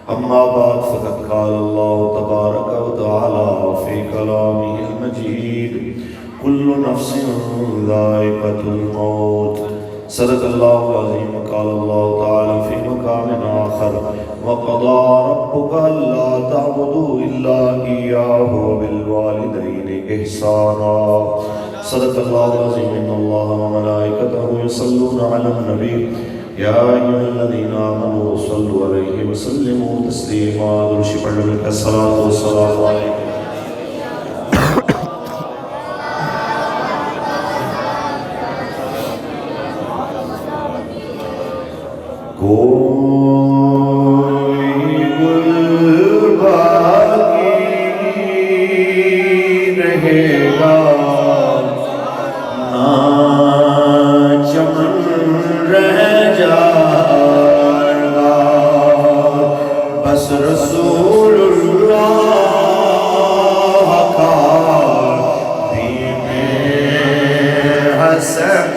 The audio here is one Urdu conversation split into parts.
أما بعد فقد قال الله تبارك وتعالى في كلامه المجيد كل نفس ذائقة الموت صدق الله العظيم. قال الله تعالى في مقام آخر وقضى ربك ألا تعبدوا إلا إياه وبالوالدين إحسانا صدق الله العظيم. إن الله وملائكته يصلون على النبي يا أيها الذين آمنوا صلوا عليه وسلموا تسليما. درود پڑھنے میں الصلاۃ والسلام علیکم. کوئی گل باقی رہے گا نہ چمن رہ جائے گا، بس رسول اللہ کا دین حسن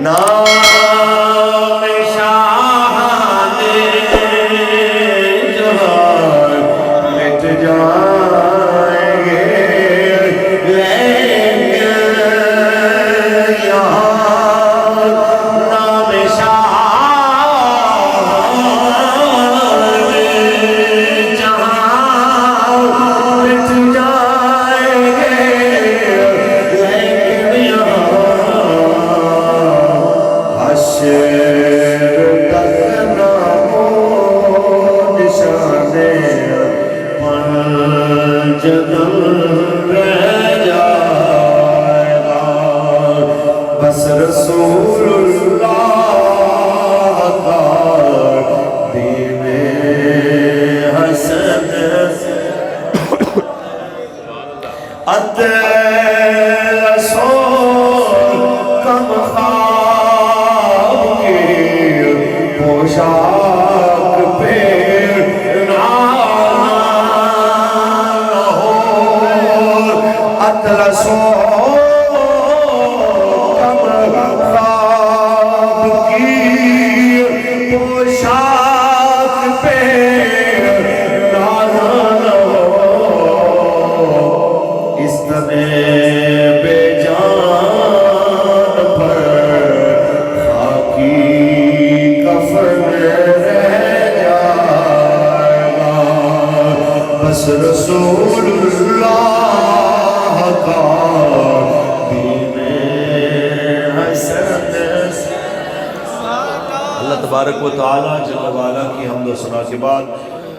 نام شاہان جہاں مٹ جائیں گے، لیکن یہاں نام شاہان جہاں مٹ جائیں گے، لیکن یہاں حشر تک نام و نشان پنجدل رہ جائے گا، بس رسول اللہ کا دین حسن اطلسو کم خواب کی پوشاک پہ نانا ہو، اطلسو کم خواب کی پوشاک پہ نانا ہو، اس طرح بے جان پر خاکی کفن رہ جائے گا، بس رسول اللہ کا دین حسن. اللہ تبارک و تعالی جل وعلا کی حمد و ثنا کے بعد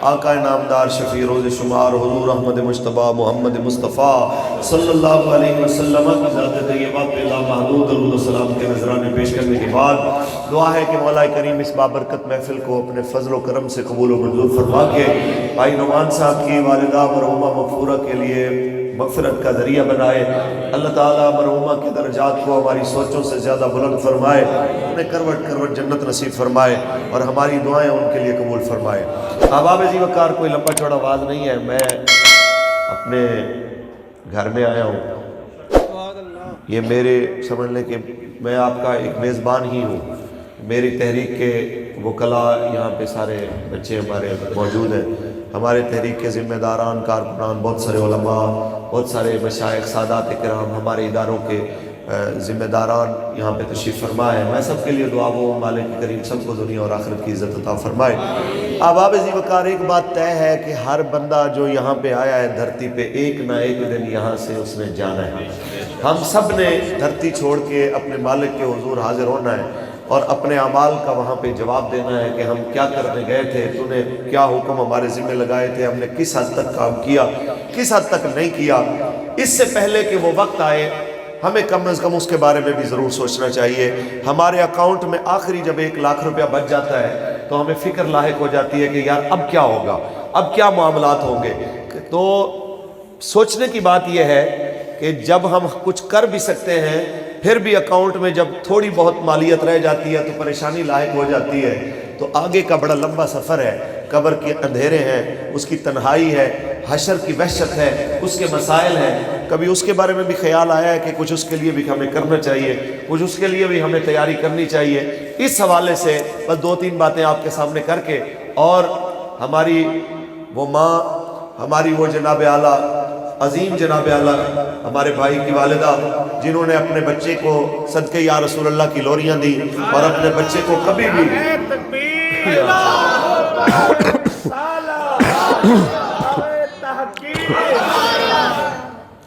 آقا نامدار شفیع روز شمار حضور احمد مجتبی محمد مصطفیٰ صلی اللہ علیہ وسلم کی ذات طیبہ پہ لامحدود درود و سلام کے نذرانے پیش کرنے کے بعد دعا ہے کہ مولا کریم اس بابرکت محفل کو اپنے فضل و کرم سے قبول و منظور فرما کے بھائی نعمان صاحب کی والدہ مرحومہ مغفورہ کے لیے مغفرت کا ذریعہ بنائے. اللہ تعالیٰ مرحومہ کے درجات کو ہماری سوچوں سے زیادہ بلند فرمائے، انہیں کروٹ کروٹ جنت نصیب فرمائے اور ہماری دعائیں ان کے لیے قبول فرمائے. احباب عزیز وقار کوئی لمبا چوڑا آواز نہیں ہے، میں اپنے گھر میں آیا ہوں. یہ میرے سمجھ لیں کہ میں آپ کا ایک میزبان ہی ہوں. میری تحریک کے وکلاء یہاں پہ سارے بچے ہمارے موجود ہیں، ہمارے تحریک کے ذمہ داران کارکنان، بہت سارے علماء، بہت سارے مشائخ سادات کرام، ہمارے اداروں کے ذمہ داران یہاں پہ تشریف فرما ہے. میں سب کے لیے دعا گو مالک کریم سب کو دنیا اور آخرت کی عزت عطا فرمائے. احباب ذی وقار ایک بات طے ہے کہ ہر بندہ جو یہاں پہ آیا ہے دھرتی پہ ایک نہ ایک دن یہاں سے اس نے جانا ہے. ہم سب نے دھرتی چھوڑ کے اپنے مالک کے حضور حاضر ہونا ہے اور اپنے اعمال کا وہاں پہ جواب دینا ہے کہ ہم کیا کرنے گئے تھے، تو نے کیا حکم ہمارے ذمہ لگائے تھے، ہم نے کس حد تک کام کیا، کس حد تک نہیں کیا. اس سے پہلے کہ وہ وقت آئے ہمیں کم از کم اس کے بارے میں بھی ضرور سوچنا چاہیے. ہمارے اکاؤنٹ میں آخری جب 1 لاکھ روپیہ بچ جاتا ہے تو ہمیں فکر لاحق ہو جاتی ہے کہ یار اب کیا ہوگا، اب کیا معاملات ہوں گے. تو سوچنے کی بات یہ ہے کہ جب ہم کچھ کر بھی سکتے ہیں پھر بھی اکاؤنٹ میں جب تھوڑی بہت مالیت رہ جاتی ہے تو پریشانی لاحق ہو جاتی ہے. تو آگے کا بڑا لمبا سفر ہے، قبر کے اندھیرے ہیں، اس کی تنہائی ہے، حشر کی وحشت ہے، اس کے مسائل ہیں، کبھی اس کے بارے میں بھی خیال آیا ہے کہ کچھ اس کے لیے بھی ہمیں کرنا چاہیے، کچھ اس کے لیے بھی ہمیں تیاری کرنی چاہیے؟ اس حوالے سے بس 2-3 باتیں آپ کے سامنے کر کے، اور ہماری وہ ماں، ہماری وہ جناب اعلیٰ عظیم جناب اعلیٰ ہمارے بھائی کی والدہ، جنہوں نے اپنے بچے کو صدقہ یا رسول اللہ کی لوریاں دی، اور اپنے بچے کو کبھی بھی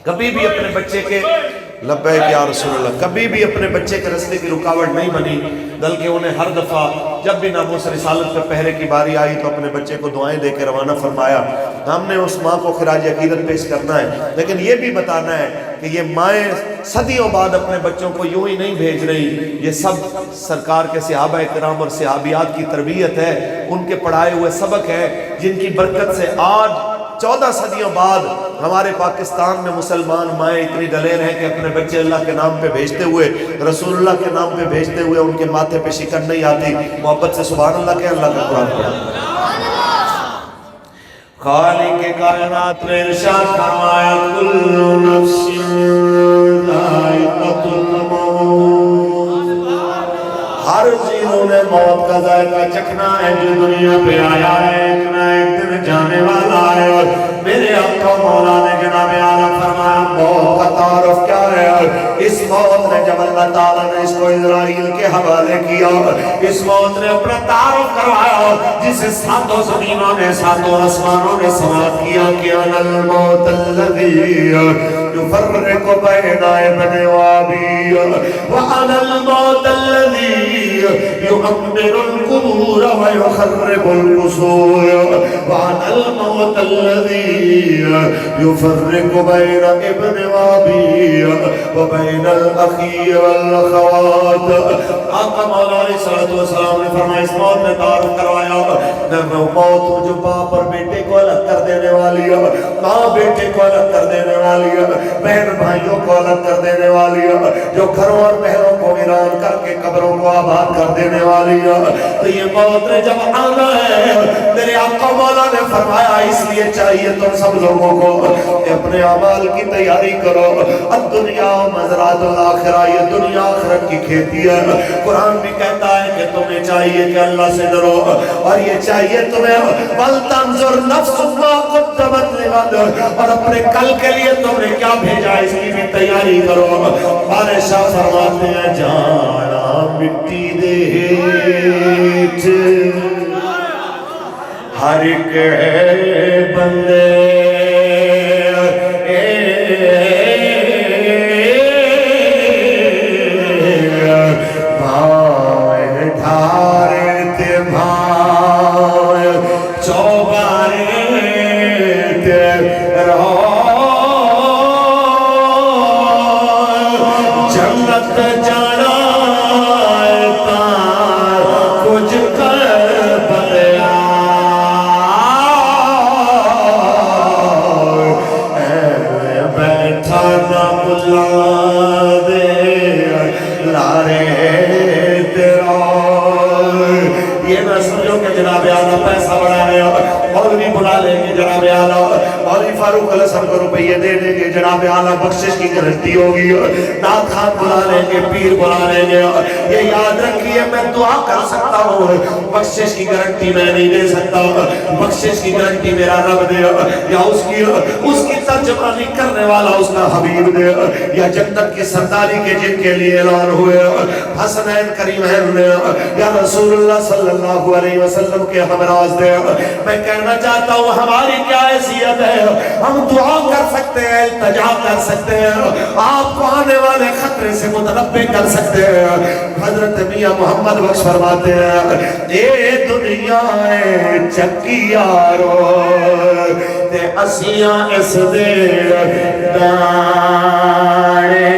کبھی بھی اپنے بچے کے لبیک یا رسول اللہ کبھی بھی اپنے بچے کے رستے کی رکاوٹ نہیں بنی، بلکہ انہیں ہر دفعہ جب بھی ناموس رسالت پہ پہرے کی باری آئی تو اپنے بچے کو دعائیں دے کے روانہ فرمایا۔ ہم نے اس ماں کو خراج عقیدت پیش کرنا ہے، لیکن یہ بھی بتانا ہے کہ یہ مائیں صدیوں بعد اپنے بچوں کو یوں ہی نہیں بھیج رہی، یہ سب سرکار کے صحابہ کرام اور صحابیات کی تربیت ہے، ان کے پڑھائے ہوئے سبق ہے، جن کی برکت سے آج 14 صدیوں بعد ہمارے پاکستان میں مسلمان مائیں اتنی دلیر ہیں کہ اپنے بچے اللہ کے نام پہ بھیجتے ہوئے، رسول اللہ کے نام پہ بھیجتے ہوئے ان کے ماتھے پہ شکن نہیں آتی، محبت سے سبحان اللہ کہیں، اللہ کا قرآن پڑھا۔ خالق کائنات نے ارشاد فرمایا کل نفس ذائقۃ الموت، ہر جینوں نے موت کا ذائقہ چکھنا ہے، جو دنیا پہ آیا ہے ایک نہ ایک دن جانے والا ہے، اور میرے آقا مولا نے جناب اعلیٰ فرمایا موت کا تعارف کیا ہے؟ اس موت نے جب اللہ تعالیٰ نے اس کو اسرائیل کے حوالے کیا، اس موت نے اپنا تعارف کروایا جسے ساتوں زمینوں نے ساتوں آسمانوں نے سماعت کیا کہ انا الموت الذی یفرق بین ابن وابی وانا الموت الذی یعمر القبور ویخرب القصور وانا الموت الذی یفرق بین ابن وابی وبین الاخی والاخوات۔ آقا مولا علیہ السلام نے فرمایا اس موت نے تعارف کروایا، میں وہ موت ہوں جو باپ اور بیٹے کو الگ کر دینے والی ہے، ماں بیٹے کو الگ کر دینے والی ہے، بہن بھائیوں کو الگ کر دینے والی ہے، جو گھروں اور محلوں کو ویران کر کے قبروں کو آباد کر دینے والی ہے۔ تو یہ موت نے جب آنا ہے، میرے آقا مولا نے فرمایا اس لیے چاہیے تم سب لوگوں کو کہ اپنے اعمال کی تیاری کرو، الدنیا مزرعۃ الآخرہ، یہ دنیا آخرت کی کھیتی ہے۔ قرآن بھی کہتا ہے کہ تمہیں چاہیے کہ اللہ سے ڈرو، اور یہ چاہیے تمہیں وَلْتَنْظُرْ نَفْسٌ مَا قَدَّمَتْ لِغَدٍ، اور اپنے کل کے لیے تم نے کیا بھیجا اس کی بھی تیاری کرو۔ ہمارے شاہ فرماتے ہیں جانا مٹی دے ہیٹھ ہر ایک بندے روپیے دے دیں گے، جناب اعلیٰ بخشش کی گارنٹی ہوگی، نعت خان بلا لیں گے، پیر بلا لیں گے۔ یہ یاد رکھیے میں دعا کر سکتا ہوں، بخشش کی گارنٹی میں نہیں دے سکتا، بخشش کی گارنٹی میرا رب دے، یا اس کی ترجمانی کرنے والا اس کا حبیب دے، یا جنت کی سرداری کے جن کے لیے اعلان ہوئے حسنین کریمین نے یا رسول اللہ صلی اللہ علیہ وسلم کے ہمراز دے۔ میں کہنا چاہتا ہوں ہماری کیا حیثیت ہے، ہم دعا کر سکتے ہیں، التجا کر سکتے ہیں، آپ کو آنے والے خطرے سے متنبع کر سکتے ہیں۔ حضرت میاں محمد بخش فرماتے ہیں اے دنیا اے چکیارو تے اسیاں اس دے دانے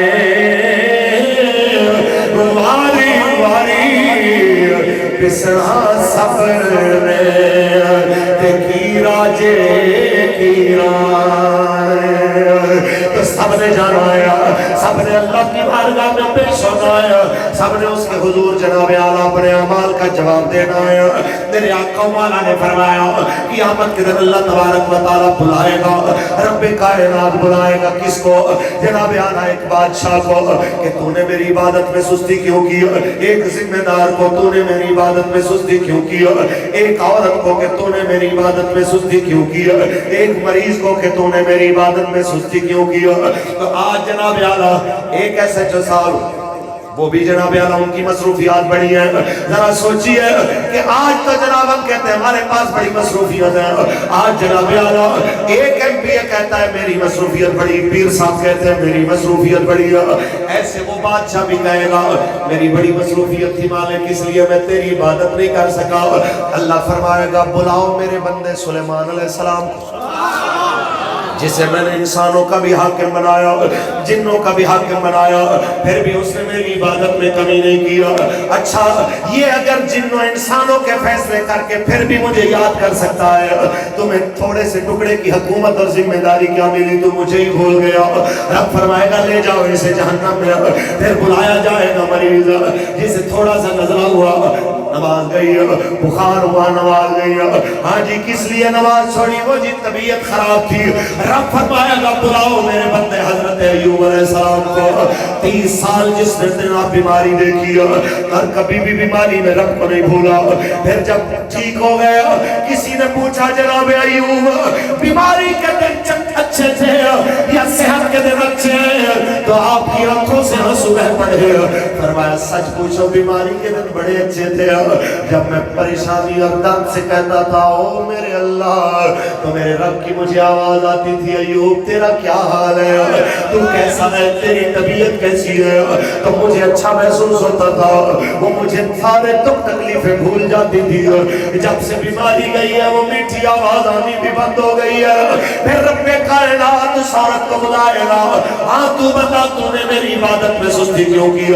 واری واری پسنا صبر تے کی راجے کی رائے۔ تو سب نے جانا ہے، سب نے اللہ کی بارگاہ میں پیش ہونا ہے، سب نے اس کے حضور جناب اعلیٰ اپنے اعمال کا جواب دینا ہے۔ میرے آقا مولا نے فرمایا قیامت کے دن اللہ تبارک و تعالیٰ بلائے گا، رب کائنات بلائے گا کس کو؟ جناب اعلیٰ ایک بادشاہ کو کہ تو نے میری عبادت میں سستی کیوں کی، ایک ذمہ دار کو تو نے میری عبادت میں سستی کیوں کی، ایک عورت کو کہ تو نے میری عبادت میں سستی کیوں کی، ایک مریض کو کہ تو نے میری عبادت میں سستی کیوں کی۔ تو آج جناب اعلیٰ ایک ایسے جو صاحب وہ بھی جناب اعلیٰ ان کی مصروفیات بڑی ہیں، ذرا سوچئے کہ آج تو جناب ہم کہتے ہیں ہمارے پاس بڑی مصروفیت ہے، آج جناب اعلیٰ ایک ایم پی کہتا ہے میری مصروفیت بڑی، پیر صاحب کہتے ہیں میری مصروفیت بڑی ہے، ایسے وہ بادشاہ بھی کہے گا میری بڑی مصروفیت تھی مالک اس لیے میں تیری عبادت نہیں کر سکا۔ اللہ فرمائے گا بلاؤ میرے بندے سلیمان علیہ السلام کو، جسے میں نے انسانوں کا بھی حاکم بنایا، جنوں کا بھی حاکم بنایا، پھر بھی اس نے میری عبادت میں کمی نہیں کیا۔ اچھا یہ اگر جنوں انسانوں کے فیصلے کر کے پھر بھی مجھے یاد کر سکتا ہے، تمہیں تھوڑے سے ٹکڑے کی حکومت اور ذمہ داری کیا ملی، تو مجھے ہی بھول گیا۔ رب فرمائے گا لے جاؤ اسے جہنم میں، پھر بلایا جائے گا مریض جسے تھوڑا سا نظرہ ہوا نماز گئی، بخار ہوا نماز گئی، ہاں جی کس لیے نماز چھوڑی؟ وہ جی طبیعت خراب تھی۔ رب فرمائے گا بلاؤ میرے بندے حضرت ایوب علیہ السلام کو، 30 سال جس نے اتنا بیماری دیکھی اور کبھی بھی بیماری میں رب کو نہیں بھولا، پھر جب ٹھیک ہو گیا کسی نے پوچھا جناب ایوب بیماری کے دن اچھے تھے یا صحت کے دن اچھے ہیں؟ تو آپ کی آنکھوں سے آنسو بہہ پڑے۔ فرمایا سچ پوچھو بیماری کے دن بڑے اچھے تھے، جب میں پریشانی اور درد سے کہتا تھا او میرے اللہ، تو میرے رب کی مجھے آواز آتی تھی ایوب تیرا کیا حال ہے، تو کیسا ہے، تیری طبیعت کیسی ہے؟ تو مجھے اچھا محسوس ہوتا تھا، وہ مجھے سارے دکھ تکلیفیں بھول جاتی تھی۔ جب سے بیماری گئی ہے وہ میٹھی آواز آنی بھی بند ہو گئی ہے۔ پھر رب کائنات اس عورت کو بلائے گا، ہاں تو بتا تو نے میری عبادت میں سستی کیوں کی؟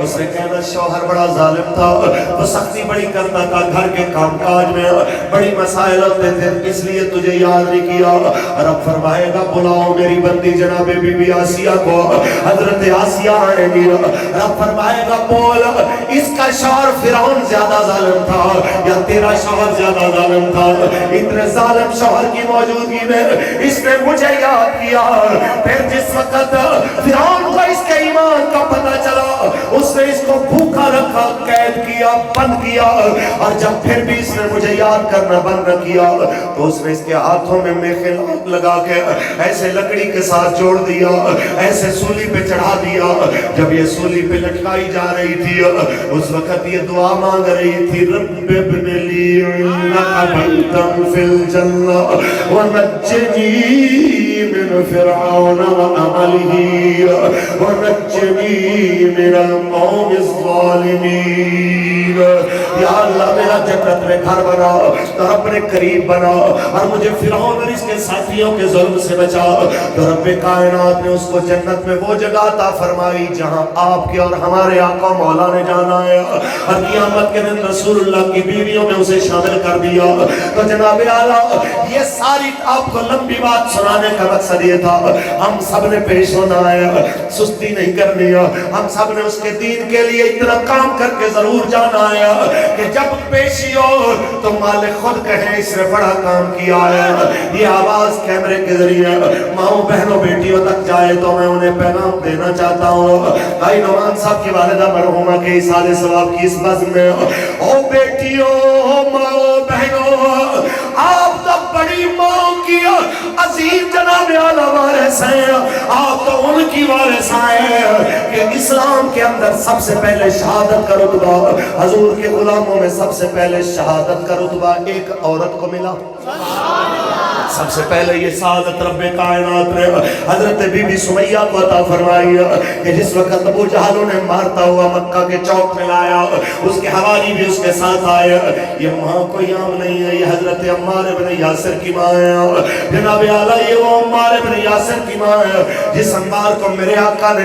اس نے کہنا شوہر بڑا ظالم تھا، وہ سختی بڑی کرتا تھا، گھر کے کام کاج میں بڑی مسائل ہوتے تھے، اس لیے تجھے یاد نہیں کیا۔ رب فرمائے گا بلاؤ میری بندی جناب بی بی آسیہ کو، حضرت آسیہ آئے گی۔ رب فرمائے گا بول اس کا شوہر فرعون زیادہ ظالم تھا یا تیرا شوہر زیادہ ظالم تھا؟ اتنے ظالم شوہر کی موجودگی میں اس نے مجھے یاد کیا۔ پھر جس وقت فرعون کو اس کے ایمان کا پتہ چلا، اس نے اس کو بھوکا رکھا، قید کیا، بند کیا، اور جب پھر بھی اس نے مجھے یاد کرنا بند نہ کیا تو اس نے اس کے ہاتھوں میں میخیں لگا کے ایسے لکڑی کے ساتھ جوڑ دیا، ایسے سولی پہ چڑھا دیا۔ جب یہ سولی پہ لٹکائی جا رہی تھی اس وقت یہ دعا مانگ رہی تھی رب ابن لی لک بیتا فی الجنہ ونجنی من فرعون وعملہ ونجنی من القوم الظالمین۔ یا اللہ میرا جنت میں گھر بنا اور اپنے قریب بنا اور مجھے فرعون اور اس کے ساتھیوں کے ظلم سے بچا۔ تو رب کائنات نے اس کو جنت میں وہ جگہ عطا فرمائی جہاں آپ کے اور ہمارے آقا مولا نے جانا ہے، اور قیامت کے دن رسول اللہ کی بیویوں میں اسے شامل کر دیا۔ تو جناب اعلیٰ یہ ساری آپ کو لمبی بات سنانے کا مقصد یہ تھا، ہم سب نے پیش ہونا ہے، سستی نہیں کرنی ہے، ہم سب نے اس کے دین کے لیے اتنا کام کر کے ضرور جانا ہے کہ جب پیشی ہو تو مالک خود کہیں اس نے بڑا کام کیا ہے۔ یہ آواز کیمرے کے ذریعے ماؤں بہنوں بیٹیوں تک جائے تو میں انہیں پیغام دینا چاہتا ہوں۔ بھائی نعمان صاحب کی والدہ مرحومہ کے اصالِ ثواب کی اس بزم میں او بیٹیوں، ماؤں بہنوں، آپ تو بڑی ماں کی عظیم جناب اعلیٰ وارث ہیں، آپ تو ان کی وارث ہیں کہ اسلام کے اندر سب سے پہلے شہادت کا رتبہ، حضور کے غلاموں میں سب سے پہلے شہادت کا رتبہ ایک عورت کو ملا۔ سب سے پہلے یہ سعادت رب کائنات نے حضرت بی بی سمیہ کو عطا فرمائی کہ جس وقت ابو جہل انہیں مارتا ہوا مکہ کے چوک میں لایا، اس کے حوالی بھی اس کے ساتھ آئے۔ یہ ماں کوئی عام نہیں ہے، یہ حضرت عمار بن یاسر کی ماں ہے۔ جناب اعلیٰ یہ وہ عمار بن یاسر کی ماں ہے جس عمار کو میرے آقا نے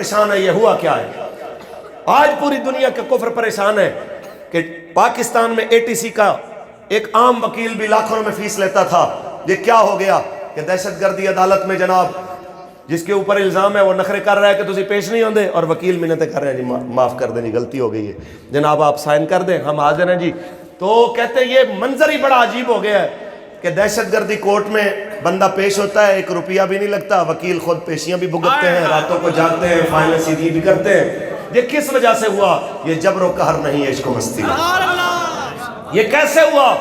پریشان ہے یہ ہوا کیا ہے؟ آج پوری دنیا کا کفر پریشان ہے کہ پاکستان میں ATC کا ایک عام وکیل بھی لاکھوں میں فیس لیتا تھا. یہ کیا ہو گیا کہ دہشت گردی عدالت میں جناب جس کے اوپر الزام ہے وہ نخرے کر رہا ہے کہ تسی پیش نہیں ہوندے، اور وکیل منتیں کر رہے ہیں جی معاف کر دیں جی غلطی ہو گئی ہے جناب آپ سائن کر دیں ہم حاضر ہیں جی. تو کہتے ہیں یہ منظر ہی بڑا عجیب ہو گیا ہے کہ دہشت گردی کورٹ میں بندہ پیش ہوتا ہے، 1 روپیہ بھی نہیں لگتا، وکیل خود پیشیاں بھی بھگتتے ہیں، راتوں کو جاگتے ہیں، فائلیں سیدھی بھی کرتے ہیں. یہ کس وجہ سے ہوا؟ یہ جبر و قہر نہیں ہے، عشق و مستی. یہ کیسے ہوا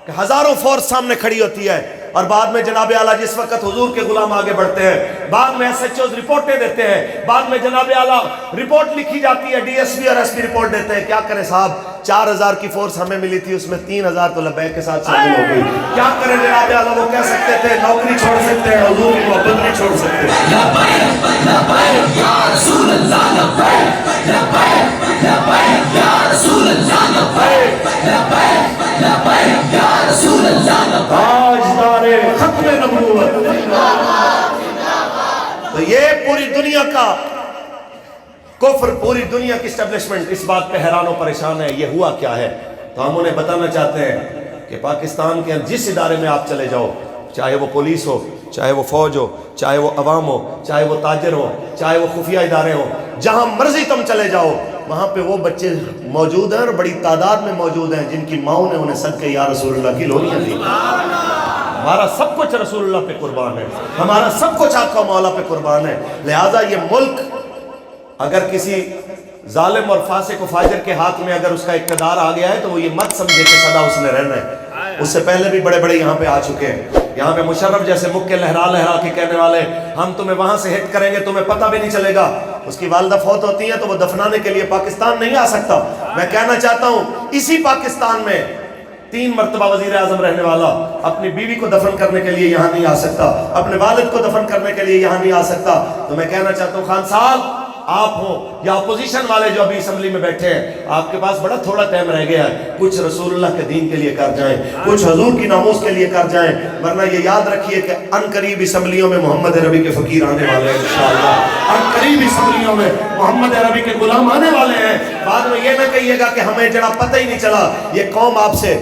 کہ ہزاروں فورس سامنے کھڑی ہوتی ہے اور بعد میں جناب اعلیٰ جس وقت حضور کے غلام آگے بڑھتے ہیں، بعد میں SHOs رپورٹیں دیتے ہیں، بعد میں جناب اعلیٰ رپورٹ لکھی جاتی ہے، DSP اور SP رپورٹ دیتے ہیں. کیا کریں صاحب 4000 کی فورس ہمیں ملی تھی، اس میں 3000 تو لبیک کے ساتھ شامل ہو گئی. کیا کریں جناب اعلیٰ؟ وہ کہہ سکتے تھے نوکری چھوڑ سکتے ہیں، حضور کی محبت نہیں چھوڑ سکتے. لبیک لبیک یا رسول اللہ، لبیک لبیک لبیک یا رسول اللہ، لبیک لبیک لبیک یا رسول اللہ، تاجدار ختم نبوت. تو یہ پوری دنیا کا کفر، پوری دنیا کی اسٹیبلشمنٹ اس بات پہ حیران و پریشان ہے یہ ہوا کیا ہے. تو ہم انہیں بتانا چاہتے ہیں کہ پاکستان کے جس ادارے میں آپ چلے جاؤ، چاہے وہ پولیس ہو، چاہے وہ فوج ہو، چاہے وہ عوام ہو، چاہے وہ تاجر ہو، چاہے وہ خفیہ ادارے ہوں، جہاں مرضی تم چلے جاؤ وہاں پہ وہ بچے موجود ہیں اور بڑی تعداد میں موجود ہیں جن کی ماؤں نے انہیں صدقے یا رسول اللہ کی لوریاں دی. ہمارا سب کچھ رسول اللہ پہ قربان ہے، ہمارا سب کچھ آقا مولا پہ قربان ہے. لہٰذا یہ ملک اگر کسی ظالم اور فاسق و فاجر کے ہاتھ میں اگر اس کا اقتدار آ گیا ہے تو وہ یہ مت سمجھے کہ سدا اس نے رہنا ہے. اس سے پہلے بھی بڑے بڑے یہاں پہ آ چکے ہیں. یہاں پہ مشرف جیسے مکے لہرا لہرا کے کہنے والے ہم تمہیں وہاں سے ہٹ کریں گے تمہیں پتہ بھی نہیں چلے گا. اس کی والدہ فوت ہوتی ہیں تو وہ دفنانے کے لیے پاکستان نہیں آ سکتا. میں کہنا چاہتا ہوں اسی پاکستان میں 3 مرتبہ وزیر اعظم رہنے والا اپنی بیوی کو دفن کرنے کے لیے یہاں نہیں آ سکتا، اپنے والد کو دفن کرنے کے لیے یہاں نہیں آ سکتا. تو میں کہنا چاہتا ہوں خان صاحب آپ ہوں یا اپوزیشن والے جو ابھی اسمبلی میں بیٹھے ہیں، آپ کے پاس بڑا تھوڑا ٹائم رہ گیا ہے. کچھ رسول اللہ کے دین کے لیے کر جائیں، کچھ حضور کی ناموس کے لیے کر جائیں، ورنہ یہ یاد رکھیے کہ ان قریب اسمبلیوں میں محمد عربی کے فقیر آنے والے ہیں انشاءاللہ. ان قریب اسمبلیوں میں محمد عربی کے غلام آنے والے ہیں. بعد میں یہ نہ کہیے گا کہ ہمیں جناب پتہ ہی نہیں چلا. یہ قوم آپ سے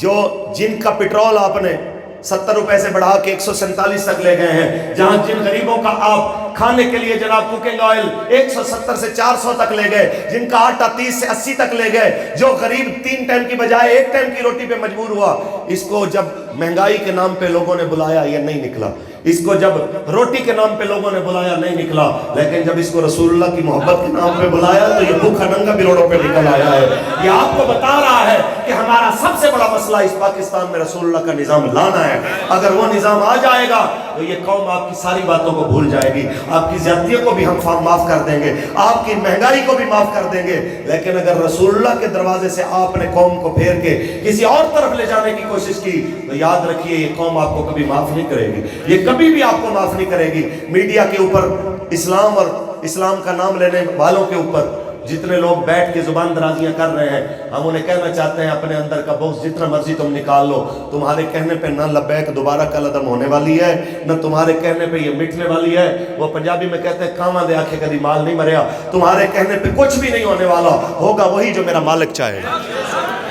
جو جن کا پیٹرول آپ نے 70 روپے سے بڑھا کے 147 تک لے گئے ہیں، جہاں جن غریبوں کا آپ کھانے کے لیے جناب کوکنگ آئل 170 سے 400 تک لے گئے، جن کا آٹا 30 سے 80 تک لے گئے، جو غریب 3 ٹائم کی بجائے 1 ٹائم کی روٹی پہ مجبور ہوا. اس کو جب مہنگائی کے نام پہ لوگوں نے بلایا یہ نہیں نکلا، اس کو جب روٹی کے نام پہ لوگوں نے بلایا نہیں نکلا، لیکن جب اس کو رسول اللہ کی محبت کے نام پہ بلایا تو یہ بھوکا ننگا بھی روڈوں پہ نکل آیا ہے. یہ آپ کو بتا رہا ہے کہ ہمارا سب سے بڑا مسئلہ اس پاکستان میں رسول اللہ کا نظام لانا ہے. اگر وہ نظام آ جائے گا تو یہ قوم آپ کی ساری باتوں کو بھول جائے گی، آپ کی زیادتیوں کو بھی ہم معاف کر دیں گے، آپ کی مہنگائی کو بھی معاف کر دیں گے. لیکن اگر رسول اللہ کے دروازے سے آپ نے قوم کو پھیر کے کسی اور طرف لے جانے کی کوشش کی تو یاد رکھیے یہ قوم آپ کو کبھی معاف نہیں کرے گی، یہ کبھی بھی آپ کو معاف نہیں کرے گی. میڈیا کے اوپر اسلام اور اسلام کا نام لینے والوں کے اوپر جتنے لوگ بیٹھ کے زبان درازیاں کر رہے ہیں، ہم انہیں کہنا چاہتے ہیں اپنے اندر کا بغض جتنا مرضی تم نکال لو، تمہارے کہنے پہ نہ لبیک دوبارہ کل عدم ہونے والی ہے، نہ تمہارے کہنے پہ یہ مٹنے والی ہے. وہ پنجابی میں کہتے ہیں کاواں دے آنکھیں کدی مال نہیں مریا. تمہارے کہنے پہ کچھ بھی نہیں ہونے والا، ہوگا وہی جو میرا مالک چاہے گا،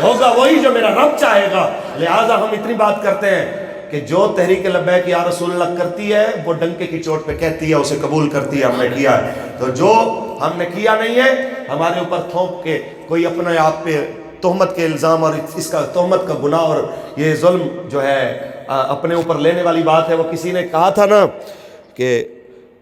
ہوگا وہی جو میرا رب چاہے گا. لہٰذا ہم اتنی بات کرتے ہیں کہ جو تحریک لبیک یا رسول اللہ کرتی ہے وہ ڈنکے کی چوٹ پہ کہتی ہے، اسے قبول کرتی ہے. ہم نے کیا ہے تو جو ہم نے کیا نہیں ہے ہمارے اوپر تھوپ کے کوئی اپنے آپ پہ تہمت کے الزام اور اس کا تہمت کا گناہ اور یہ ظلم جو ہے اپنے اوپر لینے والی بات ہے. وہ کسی نے کہا تھا نا کہ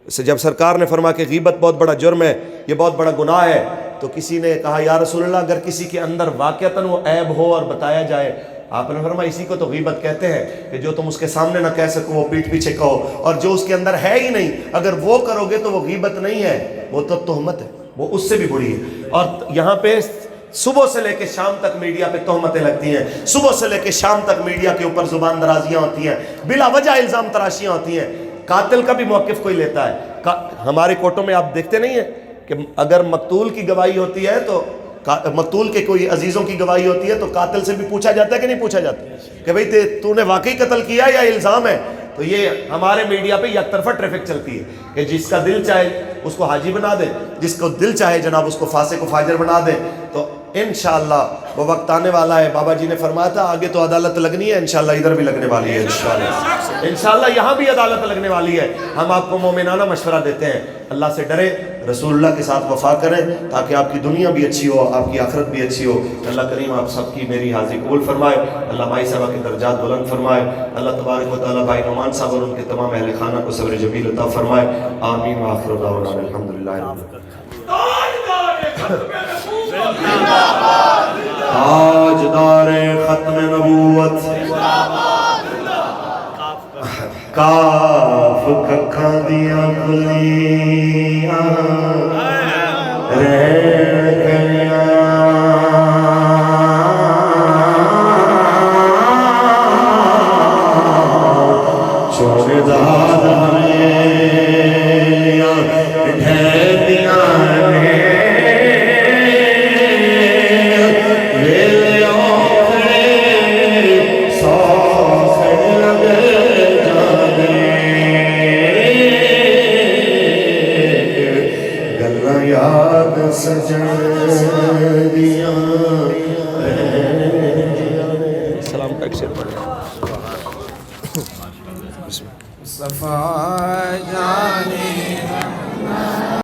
جب سرکار نے فرمایا کہ غیبت بہت بڑا جرم ہے، یہ بہت بڑا گناہ ہے، تو کسی نے کہا یا رسول اللہ اگر کسی کے اندر واقعتاً وہ عیب ہو اور بتایا جائے، آپ نے فرمایا اسی کو تو غیبت کہتے ہیں کہ جو تم اس کے سامنے نہ کہہ سکو وہ پیٹھ پیچھے کہو، اور جو اس کے اندر ہے ہی نہیں اگر وہ کرو گے تو وہ غیبت نہیں ہے، وہ تو تہمت ہے، وہ اس سے بھی بڑی ہے. اور یہاں پہ صبح سے لے کے شام تک میڈیا پہ تہمتیں لگتی ہیں، صبح سے لے کے شام تک میڈیا کے اوپر زبان درازیاں ہوتی ہیں، بلا وجہ الزام تراشیاں ہوتی ہیں. قاتل کا بھی موقف کوئی لیتا ہے. ہمارے کورٹوں میں آپ دیکھتے نہیں ہیں کہ اگر مقتول کی گواہی ہوتی ہے تو مقتول کے کوئی عزیزوں کی گواہی ہوتی ہے تو قاتل سے بھی پوچھا جاتا ہے کہ نہیں پوچھا جاتا کہ بھئی تو نے واقعی قتل کیا یا الزام ہے. تو یہ ہمارے میڈیا پہ یک طرفہ ٹریفک چلتی ہے کہ جس کا دل چاہے اس کو حاجی بنا دیں، جس کو دل چاہے جناب اس کو فاسق و فاجر بنا دیں، تو انشاءاللہ وہ وقت آنے والا ہے. بابا جی نے فرمایا تھا آگے تو عدالت لگنی ہے، انشاءاللہ ادھر بھی لگنے والی ہے، انشاءاللہ یہاں بھی عدالت لگنے والی ہے. ہم آپ کو مومنانہ مشورہ دیتے ہیں، اللہ سے ڈریں، رسول اللہ کے ساتھ وفا کریں تاکہ آپ کی دنیا بھی اچھی ہو، آپ کی آخرت بھی اچھی ہو. اللہ کریم آپ سب کی میری حاضری قبول فرمائے، اللہ بھائی صاحبہ کے درجات بلند فرمائے، اللہ تبارک و تعالیٰ بھائی نعمان صاحب اور ان کے تمام اہل خانہ کو صبر جمیل عطا فرمائے. آمین وآخر دعوانا الحمدللہ. تاجدار ختم نبوت کاف ککھاں دیاں کلیاں رہ گئیاں چوڑدار میاں ڈھیلیاں سجن دیا سلام کا اکثر پڑھیں. صفا جانے